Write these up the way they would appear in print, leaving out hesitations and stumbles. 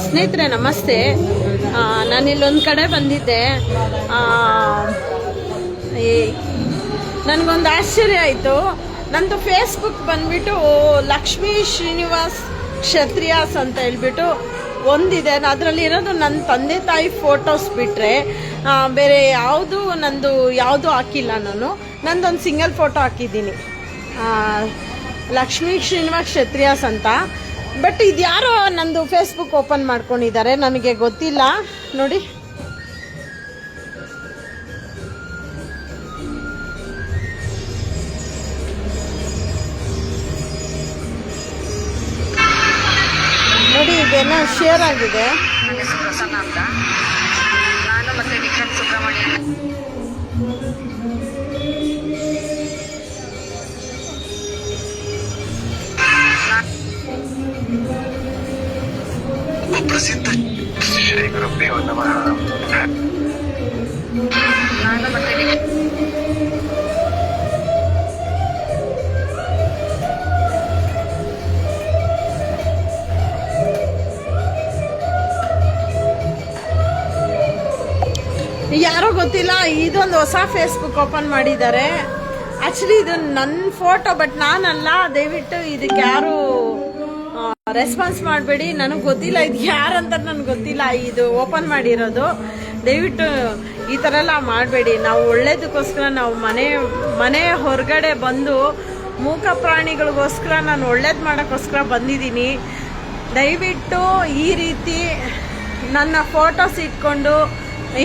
ಸ್ನೇಹಿತರೆ ನಮಸ್ತೆ. ನಾನಿಲ್ಲೊಂದು ಕಡೆ ಬಂದಿದ್ದೆ. ನನಗೊಂದು ಆಶ್ಚರ್ಯ ಆಯಿತು. ನಂದು ಫೇಸ್ಬುಕ್ ಬಂದ್ಬಿಟ್ಟು ಲಕ್ಷ್ಮೀ ಶ್ರೀನಿವಾಸ್ ಕ್ಷತ್ರಿಯಾಸ್ ಅಂತ ಹೇಳ್ಬಿಟ್ಟು ಒಂದಿದೆ. ಅದರಲ್ಲಿ ಇರೋದು ನನ್ನ ತಂದೆ ತಾಯಿ ಫೋಟೋಸ್ ಬಿಟ್ಟರೆ ಬೇರೆ ಯಾವುದು ಹಾಕಿಲ್ಲ. ನಂದೊಂದು ಸಿಂಗಲ್ ಫೋಟೋ ಹಾಕಿದ್ದೀನಿ, ಲಕ್ಷ್ಮೀ ಶ್ರೀನಿವಾಸ್ ಕ್ಷತ್ರಿಯಾಸ್ ಅಂತ. ಬಟ್ ಇದು ಯಾರೋ ನಂದು ಫೇಸ್ಬುಕ್ ಓಪನ್ ಮಾಡ್ಕೊಂಡಿದ್ದಾರೆ, ನನಗೆ ಗೊತ್ತಿಲ್ಲ. ನೋಡಿ, ಇದೇನೋ ಶೇರ್ ಆಗಿದೆ. ನನ್ನ ಹೆಸರು ಪ್ರಸನ್ನ ಅಂತ. ನಾನು ಮತ್ತೆ ವಿಕ್ರಮ್ ಸುಬ್ರಹ್ಮಣ್ಯ ಪ್ರಸಿದ್ಧ ಶ್ರೀ ಗುರುಭ್ಯೋ ನಮಃ. ನಾನು ಮತ್ತೆ ಯಾರೋ ಗೊತ್ತಿಲ್ಲ, ಇದೊಂದು ಹೊಸ ಫೇಸ್ಬುಕ್ ಓಪನ್ ಮಾಡಿದ್ದಾರೆ. ಆಕ್ಚುಲಿ ಇದು ನನ್ನ ಫೋಟೋ, ಬಟ್ ನಾನಲ್ಲ. ದಯವಿಟ್ಟು ಇದಕ್ಕೆ ಯಾರು ರೆಸ್ಪಾನ್ಸ್ ಮಾಡಬೇಡಿ. ನನಗೆ ಗೊತ್ತಿಲ್ಲ ಇದು ಯಾರಂತ, ನನಗೆ ಗೊತ್ತಿಲ್ಲ ಇದು ಓಪನ್ ಮಾಡಿರೋದು. ದಯವಿಟ್ಟು ಈ ಥರ ಎಲ್ಲ ಮಾಡಬೇಡಿ. ನಾವು ಒಳ್ಳೇದಕ್ಕೋಸ್ಕರ ನಾವು ಮನೆ ಹೊರಗಡೆ ಬಂದು ಮೂಕ ಪ್ರಾಣಿಗಳಿಗೋಸ್ಕರ ನಾನು ಒಳ್ಳೇದು ಮಾಡೋಕ್ಕೋಸ್ಕರ ಬಂದಿದ್ದೀನಿ. ದಯವಿಟ್ಟು ಈ ರೀತಿ ನನ್ನ ಫೋಟೋಸ್ ಇಟ್ಕೊಂಡು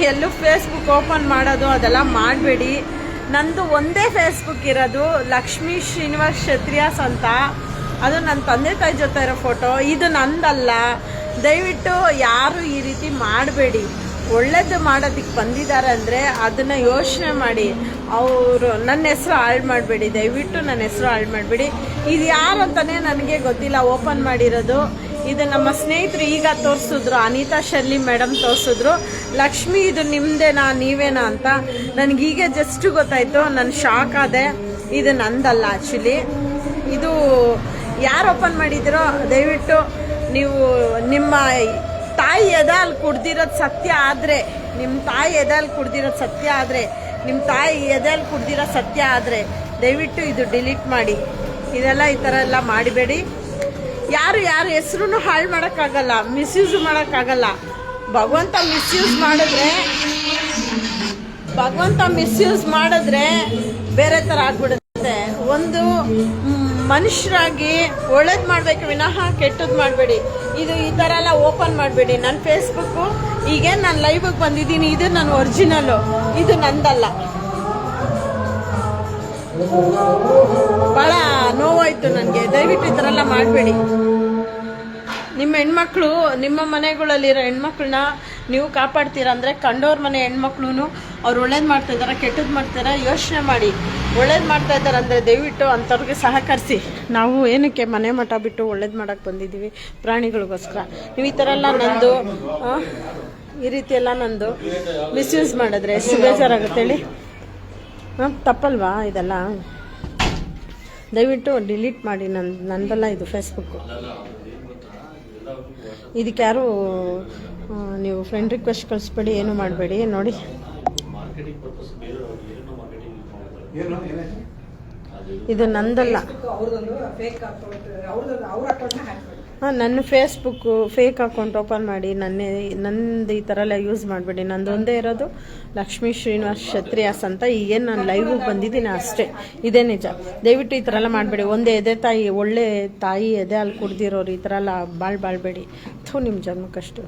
ಎಲ್ಲೂ ಫೇಸ್ಬುಕ್ ಓಪನ್ ಮಾಡೋದು ಅದೆಲ್ಲ ಮಾಡಬೇಡಿ. ನಂದು ಒಂದೇ ಫೇಸ್ಬುಕ್ ಇರೋದು, ಲಕ್ಷ್ಮೀ ಶ್ರೀನಿವಾಸ್ ಕ್ಷತ್ರಿಯಾಸ್ ಅಂತ. ಅದು ನನ್ನ ತಂದೆ ತಾಯಿ ಜೊತೆ ಇರೋ ಫೋಟೋ, ಇದು ನಂದಲ್ಲ. ದಯವಿಟ್ಟು ಯಾರು ಈ ರೀತಿ ಮಾಡಬೇಡಿ. ಒಳ್ಳೇದು ಮಾಡೋದಕ್ಕೆ ಬಂದಿದ್ದಾರೆ ಅಂದರೆ ಅದನ್ನು ಯೋಚನೆ ಮಾಡಿ. ಅವರು ನನ್ನ ಹೆಸರು ಹಾಳು ಮಾಡಬೇಡಿ, ದಯವಿಟ್ಟು ನನ್ನ ಹೆಸರು ಹಾಳು ಮಾಡಬೇಡಿ. ಇದು ಯಾರು ಅಂತಲೇ ನನಗೆ ಗೊತ್ತಿಲ್ಲ ಓಪನ್ ಮಾಡಿರೋದು. ಇದು ನಮ್ಮ ಸ್ನೇಹಿತರು ಈಗ ತೋರಿಸಿದ್ರು, ಅನಿತಾ ಶರ್ಲಿ ಮೇಡಮ್ ತೋರಿಸಿದ್ರು. ಲಕ್ಷ್ಮಿ ಇದು ನಿಮ್ಮದೇನಾ, ನೀವೇನಾ ಅಂತ ನನಗೀಗ ಜಸ್ಟ್ ಗೊತ್ತಾಯಿತು. ನಾನು ಶಾಕ್ ಆದೆ. ಇದು ನಂದಲ್ಲ ಆ್ಯಕ್ಚುಲಿ. ಇದು ಯಾರು ಓಪನ್ ಮಾಡಿದಿರೋ ದಯವಿಟ್ಟು ನೀವು ನಿಮ್ಮ ತಾಯಿ ಎದೆಯಲ್ಲಿ ಕುಡ್ದಿರೋದು ಸತ್ಯ ಆದರೆ, ನಿಮ್ಮ ತಾಯಿ ಎದೆಯಲ್ಲಿ ಕುಡ್ದಿರೋದು ಸತ್ಯ ಆದರೆ, ನಿಮ್ಮ ತಾಯಿ ಎದೆಯಲ್ಲಿ ಕುಡ್ದಿರೋ ಸತ್ಯ ಆದರೆ ದಯವಿಟ್ಟು ಇದು ಡಿಲೀಟ್ ಮಾಡಿ. ಇದೆಲ್ಲ ಈ ಥರ ಎಲ್ಲ ಮಾಡಬೇಡಿ. ಯಾರು ಹೆಸರು ಹಾಳು ಮಾಡೋಕ್ಕಾಗಲ್ಲ, ಮಿಸ್ಯೂಸ್ ಮಾಡೋಕ್ಕಾಗಲ್ಲ. ಭಗವಂತ ಮಿಸ್ಯೂಸ್ ಮಾಡಿದ್ರೆ ಬೇರೆ ಥರ ಆಗ್ಬಿಡುತ್ತೆ. ಒಂದು ಮನುಷ್ಯರಾಗಿ ಒಳ್ಳೇದು ಮಾಡಬೇಕು ವಿನಃ ಕೆಟ್ಟದ್ದು ಮಾಡಬೇಡಿ. ಇದು ಈ ಥರ ಎಲ್ಲ ಓಪನ್ ಮಾಡಬೇಡಿ. ನನ್ನ ಫೇಸ್ಬುಕ್ಕು ಈಗೇನು ನಾನು ಲೈವ್ಗೆ ಬಂದಿದ್ದೀನಿ, ಇದು ನನ್ನ ಒರಿಜಿನಲ್ಲು, ಇದು ನಂದಲ್ಲ. ಭಾಳ ನೋವಾಯಿತು ನನಗೆ. ದಯವಿಟ್ಟು ಈ ಥರ ಎಲ್ಲ ಮಾಡಬೇಡಿ. ನಿಮ್ಮ ಹೆಣ್ಮಕ್ಳು, ನಿಮ್ಮ ಮನೆಗಳಲ್ಲಿರೋ ಹೆಣ್ಮಕ್ಳನ್ನ ನೀವು ಕಾಪಾಡ್ತೀರಾ ಅಂದರೆ ಕಂಡೋರ್ ಮನೆ ಹೆಣ್ಮಕ್ಳು ಅವ್ರು ಒಳ್ಳೇದು ಮಾಡ್ತಾಯಿದ್ದಾರೆ, ಕೆಟ್ಟದ್ದು ಮಾಡ್ತಾರೆ, ಯೋಚನೆ ಮಾಡಿ. ಒಳ್ಳೇದು ಮಾಡ್ತಾಯಿದ್ದಾರೆ ಅಂದರೆ ದಯವಿಟ್ಟು ಅಂಥವ್ರಿಗೆ ಸಹಕರಿಸಿ. ನಾವು ಏನಕ್ಕೆ ಮನೆ ಮಠ ಬಿಟ್ಟು ಒಳ್ಳೇದು ಮಾಡೋಕ್ಕೆ ಬಂದಿದ್ದೀವಿ, ಪ್ರಾಣಿಗಳಿಗೋಸ್ಕರ. ನೀವು ಈ ಥರ ಎಲ್ಲ ನಂದು ಈ ರೀತಿ ಎಲ್ಲ ನಂದು ಮಿಸ್ಯೂಸ್ ಮಾಡಿದ್ರೆ ಎಷ್ಟು ಬೇಜಾರಾಗುತ್ತೆ ಹೇಳಿ. ತಪ್ಪಲ್ವಾ ಇದೆಲ್ಲ? ದಯವಿಟ್ಟು ಡಿಲೀಟ್ ಮಾಡಿ. ನಂದಲ್ಲ ಇದು ಫೇಸ್ಬುಕ್ಕು. ಇದಕ್ಕೆ ಯಾರು ನೀವು ಫ್ರೆಂಡ್ ರಿಕ್ವೆಸ್ಟ್ ಕಳಿಸ್ಬೇಡಿ, ಏನು ಮಾಡಬೇಡಿ. ನೋಡಿ, ಇದು ನಂದಲ್ಲ. ನನ್ನ ಫೇಸ್ಬುಕ್ಕು ಫೇಕ್ ಅಕೌಂಟ್ ಓಪನ್ ಮಾಡಿ ನಂದು ಈ ಥರ ಎಲ್ಲ ಯೂಸ್ ಮಾಡಬೇಡಿ. ನಂದು ಒಂದೇ ಇರೋದು ಲಕ್ಷ್ಮೀ ಶ್ರೀನಿವಾಸ್ ಕ್ಷತ್ರಿಯಾಸ್ ಅಂತ. ಈಗೇನು ನಾನು ಲೈವ್ಗೆ ಬಂದಿದ್ದೀನಿ ಅಷ್ಟೇ, ಇದೇ ನಿಜ. ದಯವಿಟ್ಟು ಈ ಥರ ಎಲ್ಲ ಮಾಡಬೇಡಿ. ಒಂದೇ ಒಳ್ಳೆ ತಾಯಿ ಎದೆ ಅಲ್ಲಿ ಕುಡ್ದಿರೋರು ಈ ಥರ ಎಲ್ಲ ಬಾಳ್ಬೇಡಿ. ಥೂ, ನಿಮ್ಮ ಜನ್ಮಕ್ಕಷ್ಟು.